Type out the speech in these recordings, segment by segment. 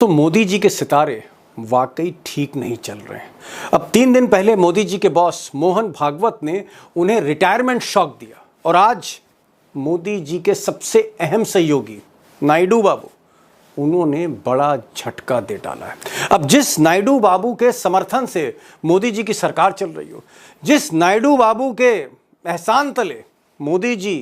तो मोदी जी के सितारे वाकई ठीक नहीं चल रहे हैं। अब 3 दिन पहले मोदी जी के बॉस मोहन भागवत ने उन्हें रिटायरमेंट शॉक दिया और आज मोदी जी के सबसे अहम सहयोगी नायडू बाबू उन्होंने बड़ा झटका दे डाला है। अब जिस नायडू बाबू के समर्थन से मोदी जी की सरकार चल रही हो, जिस नायडू बाबू के एहसान तले मोदी जी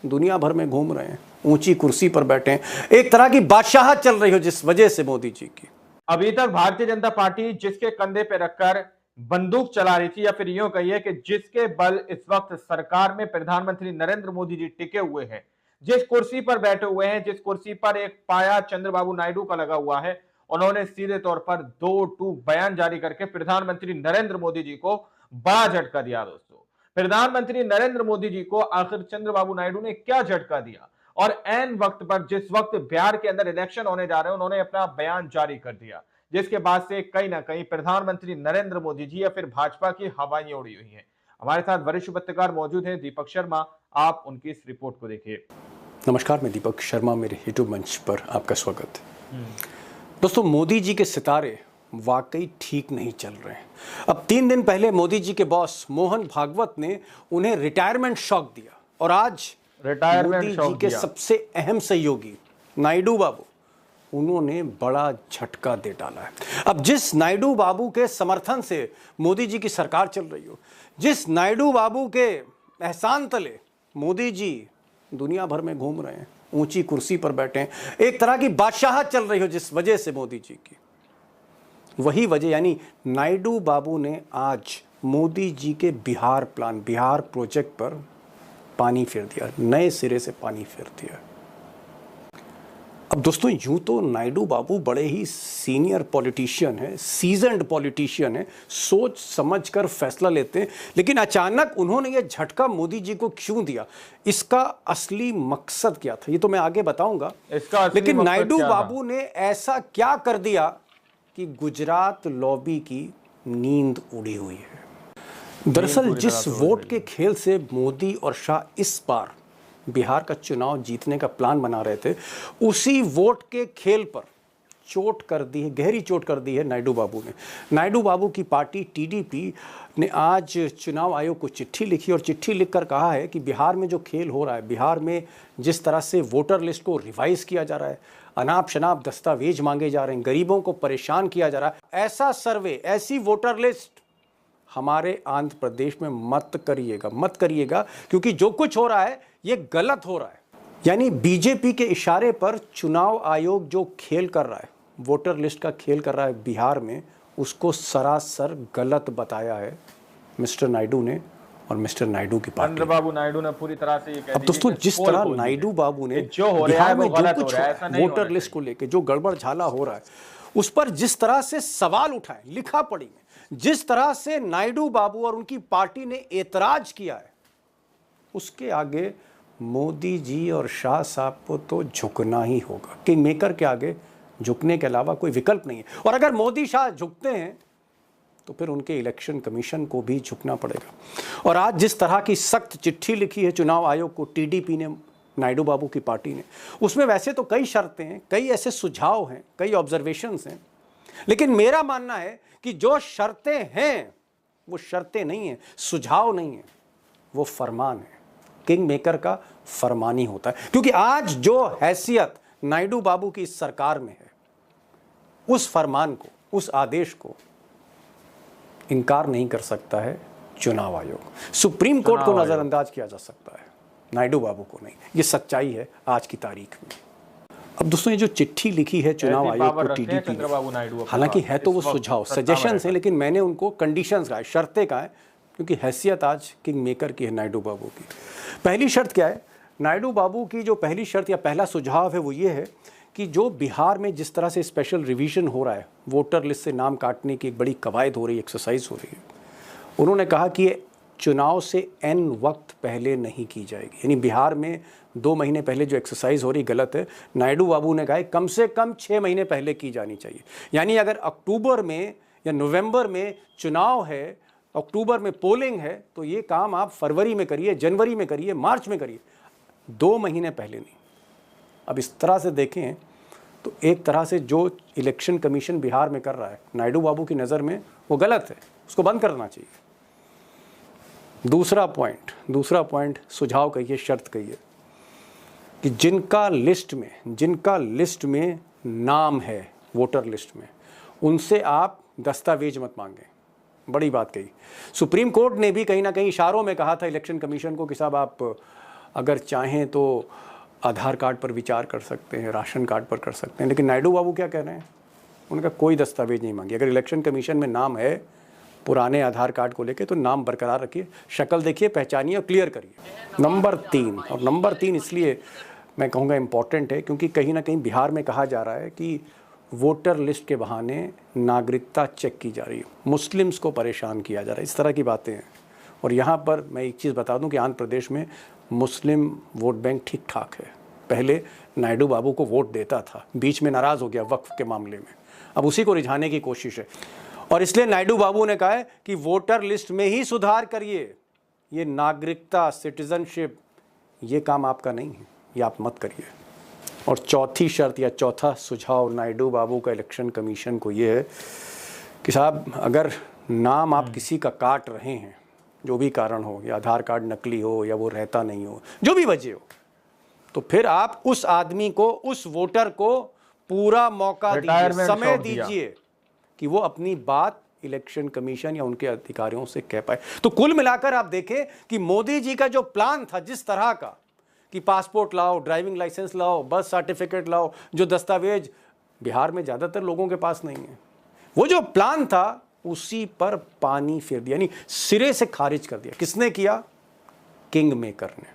दुनिया भर में घूम रहे हैं, ऊंची कुर्सी पर बैठे हैं, एक तरह की बादशाहत चल रही हो जिस वजह से मोदी जी की। अभी तक भारतीय जनता पार्टी जिसके कंधे पे रखकर बंदूक चला रही थी, या फिर यूं कहिए कि जिसके बल इस वक्त सरकार में प्रधानमंत्री नरेंद्र मोदी जी टिके हुए हैं, जिस कुर्सी पर बैठे हुए हैं, जिस कुर्सी पर एक पाया चंद्रबाबू नायडू का लगा हुआ है, उन्होंने सीधे तौर पर 2 टूक बयान जारी करके प्रधानमंत्री नरेंद्र मोदी जी को बड़ा झटका दिया। दोस्तों, प्रधानमंत्री नरेंद्र मोदी जी को आखिर चंद्रबाबू नायडू ने क्या झटका दिया और ऐन वक्त पर, जिस वक्त बिहार के अंदर इलेक्शन होने जा रहे हैं, उन्होंने अपना बयान जारी कर दिया, जिसके बाद से कहीं ना कहीं प्रधानमंत्री नरेंद्र मोदी जी या फिर भाजपा की हवाएं उड़ी हुई हैं। हमारे साथ वरिष्ठ पत्रकार मौजूद हैं, दीपक शर्मा। आप उनकी इस रिपोर्ट को देखिए। नमस्कार, मैं दीपक शर्मा, मेरे यूट्यूब मंच पर आपका स्वागत है। दोस्तों, मोदी जी के सितारे वाकई ठीक नहीं चल रहे हैं। अब 3 दिन पहले मोदी जी के बॉस मोहन भागवत ने उन्हें रिटायरमेंट शॉक दिया और आज मोदी जी के सबसे अहम सहयोगी नायडू बाबू उन्होंने बड़ा झटका दे डाला है। अब जिस नायडू बाबू के समर्थन से मोदी जी की सरकार चल रही हो, जिस नायडू बाबू के एहसान तले मोदी जी दुनिया भर में घूम रहे हैं, ऊंची कुर्सी पर बैठे हैं, एक तरह की बादशाहत चल रही हो जिस वजह से मोदी जी की, वही वजह यानी नायडू बाबू ने आज मोदी जी के बिहार प्रोजेक्ट पर पानी फेर दिया, नए सिरे से पानी फेर दिया। अब दोस्तों, यूं तो नायडू बाबू बड़े ही सीनियर पॉलिटिशियन है, सीजन्ड पॉलिटिशियन है, सोच समझ कर फैसला लेते हैं, लेकिन अचानक उन्होंने ये झटका मोदी जी को क्यों दिया, इसका असली मकसद क्या था, ये तो मैं आगे बताऊंगा। लेकिन नायडू बाबू ने ऐसा क्या कर दिया कि गुजरात लॉबी की नींद उड़ी हुई है। दरअसल जिस वोट के खेल से मोदी और शाह इस बार बिहार का चुनाव जीतने का प्लान बना रहे थे, उसी वोट के खेल पर चोट कर दी है, गहरी चोट कर दी है नायडू बाबू ने। नायडू बाबू की पार्टी टीडीपी ने आज चुनाव आयोग को चिट्ठी लिखी और चिट्ठी लिखकर कहा है कि बिहार में जो खेल हो रहा है, बिहार में जिस तरह से वोटर लिस्ट को रिवाइज किया जा रहा है, अनाप शनाप दस्तावेज मांगे जा रहे हैं, गरीबों को परेशान किया जा रहा है, ऐसा सर्वे, ऐसी वोटर लिस्ट हमारे आंध्र प्रदेश में मत करिएगा, क्योंकि जो कुछ हो रहा है ये गलत हो रहा है। यानी बीजेपी के इशारे पर चुनाव आयोग जो खेल कर रहा है, वोटर लिस्ट का खेल कर रहा है बिहार में, उसको सरासर गलत बताया है मिस्टर नायडू ने और मिस्टर नायडू की पार्टी। चंद्रबाबू नायडू ने पूरी तरह से अब दोस्तों, जिस तरह नायडू बाबू ने बिहार में जो कुछ वोटर लिस्ट को लेकर जो गड़बड़ झाला हो रहा है, उस पर जिस तरह से सवाल उठाए लिखा पढ़ी में, जिस तरह से नायडू बाबू और उनकी पार्टी ने एतराज किया है, उसके आगे मोदी जी और शाह साहब को तो झुकना ही होगा। किंग मेकर के आगे झुकने के अलावा कोई विकल्प नहीं है। और अगर मोदी शाह झुकते हैं तो फिर उनके इलेक्शन कमीशन को भी झुकना पड़ेगा। और आज जिस तरह की सख्त चिट्ठी लिखी है चुनाव आयोग को टीडीपी ने, नायडू बाबू की पार्टी ने, उसमें वैसे तो कई शर्तें हैं, कई ऐसे सुझाव हैं, कई ऑब्जर्वेशंस हैं, लेकिन मेरा मानना है कि जो शर्तें हैं वो शर्तें नहीं हैं, सुझाव नहीं है, वो फरमान है। किंग मेकर का फरमान ही होता है, क्योंकि आज जो हैसियत नायडू बाबू की इस सरकार में है, उस फरमान को, उस आदेश को इनकार नहीं कर सकता है चुनाव आयोग। सुप्रीम कोर्ट को नजरअंदाज किया जा सकता है, नायडू बाबू को नहीं। ये सच्चाई है आज की तारीख में। अब दोस्तों, ये जो चिट्ठी लिखी है चुनाव आयोग को टीडीपी, हालांकि है तो वो सुझाव, सजेशंस हैं, लेकिन मैंने उनको कंडीशंस कहा है, शर्तें कहा है, क्योंकि हैसियत आज किंग मेकर की है नायडू बाबू की। पहली शर्त क्या है? नायडू बाबू की जो पहली शर्त या पहला सुझाव है वो ये है कि जो बिहार में जिस तरह से स्पेशल रिवीजन हो रहा है, वोटर लिस्ट से नाम काटने की एक बड़ी कवायद हो रही है, एक्सरसाइज हो रही है, उन्होंने कहा कि ये चुनाव से एन वक्त पहले नहीं की जाएगी। यानी बिहार में 2 महीने पहले जो एक्सरसाइज हो रही गलत है। नायडू बाबू ने कहा कम से कम 6 महीने पहले की जानी चाहिए। यानी अगर अक्टूबर में या नवंबर में चुनाव है, अक्टूबर में पोलिंग है, तो ये काम आप फरवरी में करिए, जनवरी में करिए, मार्च में करिए, 2 महीने पहले नहीं। अब इस तरह से देखें तो एक तरह से जो इलेक्शन कमीशन बिहार में कर रहा है नायडू बाबू की नज़र में वो गलत है, उसको बंद करना चाहिए। दूसरा पॉइंट सुझाव कहिए, शर्त कहिए कि जिनका लिस्ट में नाम है वोटर लिस्ट में, उनसे आप दस्तावेज मत मांगें। बड़ी बात कही। सुप्रीम कोर्ट ने भी कहीं ना कहीं इशारों में कहा था इलेक्शन कमीशन को कि साहब आप अगर चाहें तो आधार कार्ड पर विचार कर सकते हैं, राशन कार्ड पर कर सकते हैं, लेकिन नायडू बाबू क्या कह रहे हैं? उनका कोई दस्तावेज नहीं मांगी। अगर इलेक्शन कमीशन में नाम है पुराने आधार कार्ड को लेके तो नाम बरकरार रखिए, शक्ल देखिए, पहचानिए और क्लियर करिए। नंबर तीन इसलिए मैं कहूँगा इम्पॉर्टेंट है क्योंकि कहीं ना कहीं बिहार में कहा जा रहा है कि वोटर लिस्ट के बहाने नागरिकता चेक की जा रही है, मुस्लिम्स को परेशान किया जा रहा है, इस तरह की बातें हैं। और यहाँ पर मैं एक चीज़ बता दूं कि आंध्र प्रदेश में मुस्लिम वोट बैंक ठीक ठाक है। पहले नायडू बाबू को वोट देता था, बीच में नाराज़ हो गया वक्फ के मामले में, अब उसी को रिझाने की कोशिश है। और इसलिए नायडू बाबू ने कहा है कि वोटर लिस्ट में ही सुधार करिए, ये नागरिकता, सिटीजनशिप, ये काम आपका नहीं है, ये आप मत करिए। और चौथी शर्त या चौथा सुझाव नायडू बाबू का इलेक्शन कमीशन को ये है कि साहब अगर नाम आप किसी का काट रहे हैं, जो भी कारण हो, या आधार कार्ड नकली हो या वो रहता नहीं हो, जो भी वजह हो, तो फिर आप उस आदमी को, उस वोटर को पूरा मौका दीजिए, समय दीजिए कि वो अपनी बात इलेक्शन कमीशन या उनके अधिकारियों से कह पाए। तो कुल मिलाकर आप देखें कि मोदी जी का जो प्लान था, जिस तरह का कि पासपोर्ट लाओ, ड्राइविंग लाइसेंस लाओ, बर्थ सर्टिफिकेट लाओ, जो दस्तावेज बिहार में ज़्यादातर लोगों के पास नहीं है, वो जो प्लान था उसी पर पानी फेर दिया, यानी सिरे से खारिज कर दिया। किसने किया? किंग मेकर ने।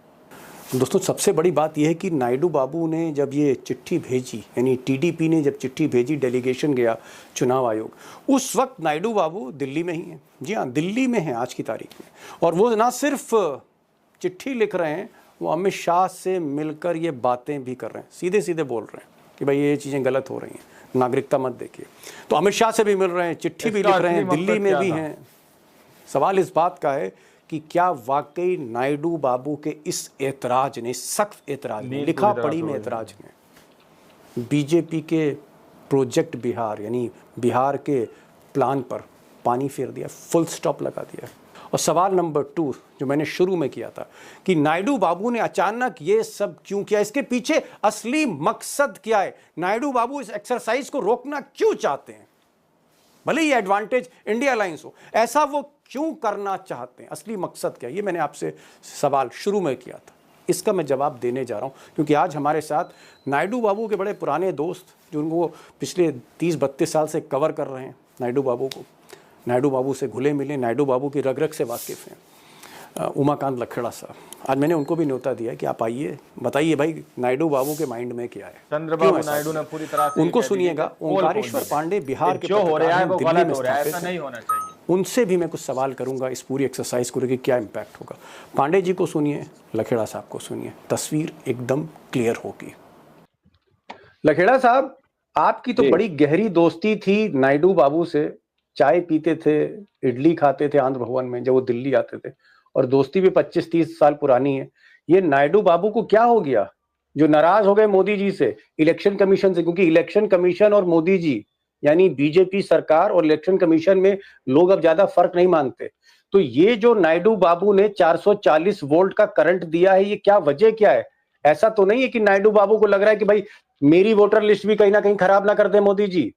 दोस्तों सबसे बड़ी बात यह है कि नायडू बाबू ने जब ये चिट्ठी भेजी, यानी टीडीपी ने जब चिट्ठी भेजी, डेलीगेशन गया चुनाव आयोग, उस वक्त नायडू बाबू दिल्ली में ही हैं। जी हाँ, दिल्ली में हैं आज की तारीख में। और वो ना सिर्फ चिट्ठी लिख रहे हैं, वो अमित शाह से मिलकर ये बातें भी कर रहे हैं, सीधे सीधे बोल रहे हैं कि भाई ये चीज़ें गलत हो रही हैं, नागरिकता मत देखिए। तो अमित शाह से भी मिल रहे हैं, चिट्ठी भी लिख रहे हैं, दिल्ली में भी हैं। सवाल इस बात का है कि क्या वाकई नायडू बाबू के इस एतराज ने, सख्त एतराज ने, लिखा पढ़ी में एतराज ने बीजेपी के प्रोजेक्ट बिहार यानी बिहार के प्लान पर पानी फेर दिया, फुल स्टॉप लगा दिया? और सवाल नंबर 2 जो मैंने शुरू में किया था कि नायडू बाबू ने अचानक ये सब क्यों किया, इसके पीछे असली मकसद क्या है? नायडू बाबू इस एक्सरसाइज को रोकना क्यों चाहते हैं? भले ही एडवांटेज इंडिया अलायंस हो, ऐसा वो क्यों करना चाहते हैं? असली मकसद क्या है? ये मैंने आपसे सवाल शुरू में किया था, इसका मैं जवाब देने जा रहा हूं क्योंकि आज हमारे साथ नायडू बाबू के बड़े पुराने दोस्त, जो उनको पिछले 30-32 साल से कवर कर रहे हैं नायडू बाबू को, नायडू बाबू से घुले मिले, नायडू बाबू की रग रग से वाकिफ़ हैं, उमाकांत लखेड़ा साहब। आज मैंने उनको भी न्योता दिया कि आप आइए, बताइए भाई नायडू बाबू के माइंड में क्या है। चंद्रबाबू नायडू ने पूरी तरह से उनको सुनिएगा। ओंकारेश्वर पांडे बिहार के जो हो रहा है वो गलत हो रहा है, ऐसा नहीं होना चाहिए। उनसे भी मैं कुछ सवाल करूंगा इस पूरी एक्सरसाइज को लेकर, क्या इम्पैक्ट होगा। पांडे जी को सुनिए, लखेड़ा साहब को सुनिए, तस्वीर एकदम क्लियर होगी। लखेड़ा साहब, आपकी तो बड़ी गहरी दोस्ती थी नायडू बाबू से, चाय पीते थे, इडली खाते थे आंध्र भवन में जब वो दिल्ली आते थे, और दोस्ती भी 25-30 साल पुरानी है। ये नायडू बाबू को क्या हो गया जो नाराज हो गए मोदी जी से, इलेक्शन कमीशन से? क्योंकि इलेक्शन कमीशन और मोदी जी यानी बीजेपी सरकार और इलेक्शन कमीशन में लोग अब ज्यादा फर्क नहीं मानते। तो ये जो नायडू बाबू ने 440 वोल्ट का करंट दिया है, ये क्या वजह क्या है? ऐसा तो नहीं है कि नायडू बाबू को लग रहा है कि भाई मेरी वोटर लिस्ट भी कहीं ना कहीं खराब ना कर दे मोदी जी?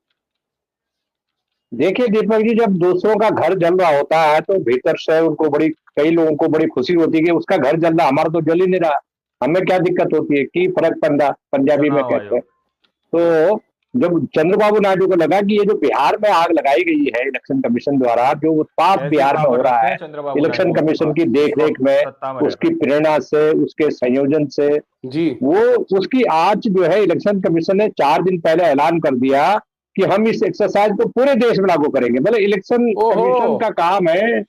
देखिए दीपक जी, जब दूसरों का घर जल रहा होता है तो भीतर से उनको कई लोगों को बड़ी खुशी होती है कि उसका घर जल रहा, हमारा तो जल ही नहीं रहा, हमें क्या दिक्कत होती है कि फर्क पंडा, पंजाबी में कहते हैं। तो जब चंद्रबाबू नायडू को लगा कि ये जो बिहार में आग लगाई गई है इलेक्शन कमीशन द्वारा, जो उत्पात बिहार में हो रहा है इलेक्शन कमीशन की देखरेख में, उसकी प्रेरणा से, उसके संयोजन से जी, वो उसकी आज जो है इलेक्शन कमीशन ने 4 दिन पहले ऐलान कर दिया कि हम इस एक्सरसाइज को पूरे देश में लागू करेंगे। मतलब इलेक्शन कमीशन का काम है,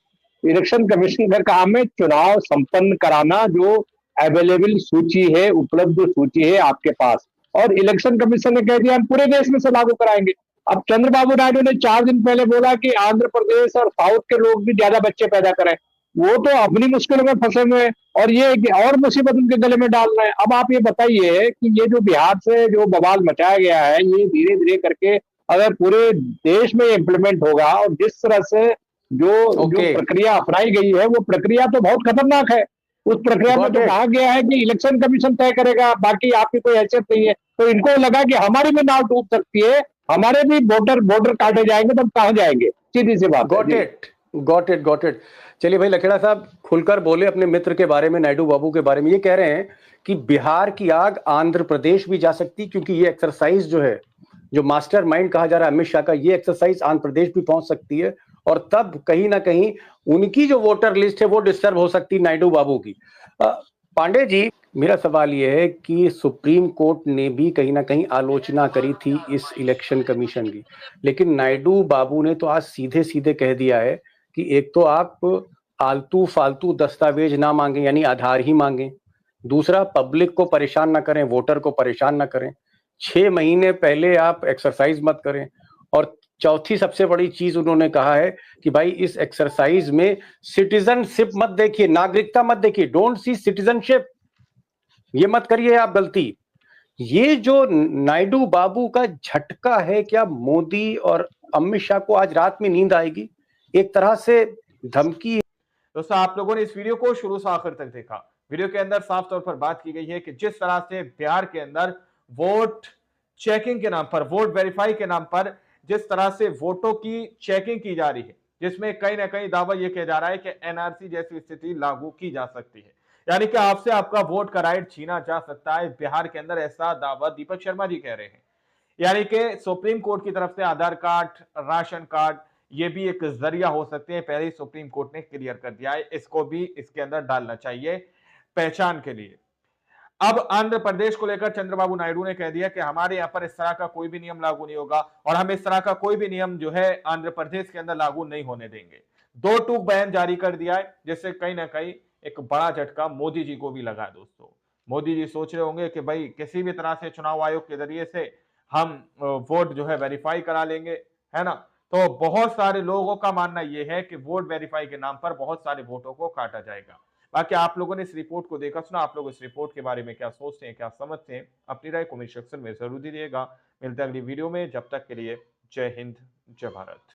इलेक्शन कमीशन का काम है चुनाव संपन्न कराना, जो अवेलेबल सूची है, उपलब्ध सूची है आपके पास, और इलेक्शन कमीशन ने कह दिया हम पूरे देश में से लागू कराएंगे। अब चंद्रबाबू नायडू ने 4 दिन पहले बोला कि आंध्र प्रदेश और साउथ के लोग भी ज्यादा बच्चे पैदा करें, वो तो अपनी मुश्किलों में फंसे हुए हैं और ये एक और मुसीबत उनके गले में डाल रहे हैं। अब आप ये बताइए कि ये जो बिहार से जो बवाल मचाया गया है, ये धीरे धीरे करके अगर पूरे देश में इम्प्लीमेंट होगा और जिस तरह से जो जो ओके, प्रक्रिया अपनाई गई है, वो प्रक्रिया तो बहुत खतरनाक है। उस प्रक्रिया में गॉट तो इट। कहा गया है कि इलेक्शन कमीशन तय करेगा, बाकी आपकी कोई हैसियत नहीं है। तो इनको लगा कि हमारी भी नाव डूब सकती है, हमारे भी वोटर वोटर काटे जाएंगे, तो हम कहाँ जाएंगे? सीधी सी बात है got ji. It, got it, got it. चलिए भाई लखेड़ा साहब खुलकर बोले अपने मित्र के बारे में, नायडू बाबू के बारे में। ये कह रहे हैं कि बिहार की आग आंध्र प्रदेश भी जा सकती, क्योंकि ये एक्सरसाइज जो है, जो मास्टर माइंड कहा जा रहा है अमित शाह का, ये एक्सरसाइज आंध्र प्रदेश भी पहुंच सकती है और तब कहीं ना कहीं उनकी जो वोटर लिस्ट है वो डिस्टर्ब हो सकती है नायडू बाबू की। पांडे जी, मेरा सवाल यह है कि सुप्रीम कोर्ट ने भी कहीं ना कहीं आलोचना करी थी इस इलेक्शन कमीशन की, लेकिन नायडू बाबू ने तो आज सीधे सीधे कह दिया है कि एक तो आप आलतू फालतू दस्तावेज ना मांगे, यानी आधार ही मांगे। दूसरा, पब्लिक को परेशान ना करें, वोटर को परेशान ना करें। 6 महीने पहले आप एक्सरसाइज मत करें। और चौथी सबसे बड़ी चीज उन्होंने कहा है कि भाई इस एक्सरसाइज में सिटीजनशिप मत देखिए, नागरिकता मत देखिए, डोंट सी सिटीजनशिप, ये मत करिए आप गलती। ये जो नायडू बाबू का झटका है, क्या मोदी और अमित शाह को आज रात में नींद आएगी? एक तरह से धमकी। दोस्तों, आप लोगों ने इस वीडियो को शुरू से आखिर तक देखा। वीडियो के अंदर साफ तौर पर बात की गई है कि जिस तरह से बिहार के अंदर वोट चेकिंग के नाम पर, वोट वेरीफाई के नाम पर जिस तरह से वोटों की चेकिंग की जा रही है, जिसमें कहीं ना कहीं दावा यह किया जा रहा है कि एनआरसी जैसी स्थिति लागू की जा सकती है, यानी कि आपसे आपका वोट का राइट छीना जा सकता है बिहार के अंदर, ऐसा दावा दीपक शर्मा जी कह रहे हैं। यानी कि सुप्रीम कोर्ट की तरफ से आधार कार्ड, राशन कार्ड, ये भी एक जरिया हो सकते हैं। पहले ही सुप्रीम कोर्ट ने क्लियर कर दिया है, इसको भी इसके अंदर डालना चाहिए पहचान के लिए। अब आंध्र प्रदेश को लेकर चंद्रबाबू नायडू ने कह दिया कि हमारे यहां पर इस तरह का कोई भी नियम लागू नहीं होगा और हम इस तरह का कोई भी नियम जो है आंध्र प्रदेश के अंदर लागू नहीं होने देंगे। दो टूक बयान जारी कर दिया है, जिससे कहीं ना कहीं एक बड़ा झटका मोदी जी को भी लगा है। दोस्तों, मोदी जी सोच रहे होंगे कि भाई किसी भी तरह से चुनाव आयोग के जरिए से हम वोट जो है वेरीफाई करा लेंगे, है ना। तो बहुत सारे लोगों का मानना यह है कि वोट वेरीफाई के नाम पर बहुत सारे वोटों को काटा जाएगा। बाकी आप लोगों ने इस रिपोर्ट को देखा सुना, आप लोग इस रिपोर्ट के बारे में क्या सोचते हैं, क्या समझते हैं, अपनी राय कमेंट सेक्शन में जरूर दीजिएगा। मिलते हैं अगली वीडियो में, जब तक के लिए जय हिंद, जय भारत।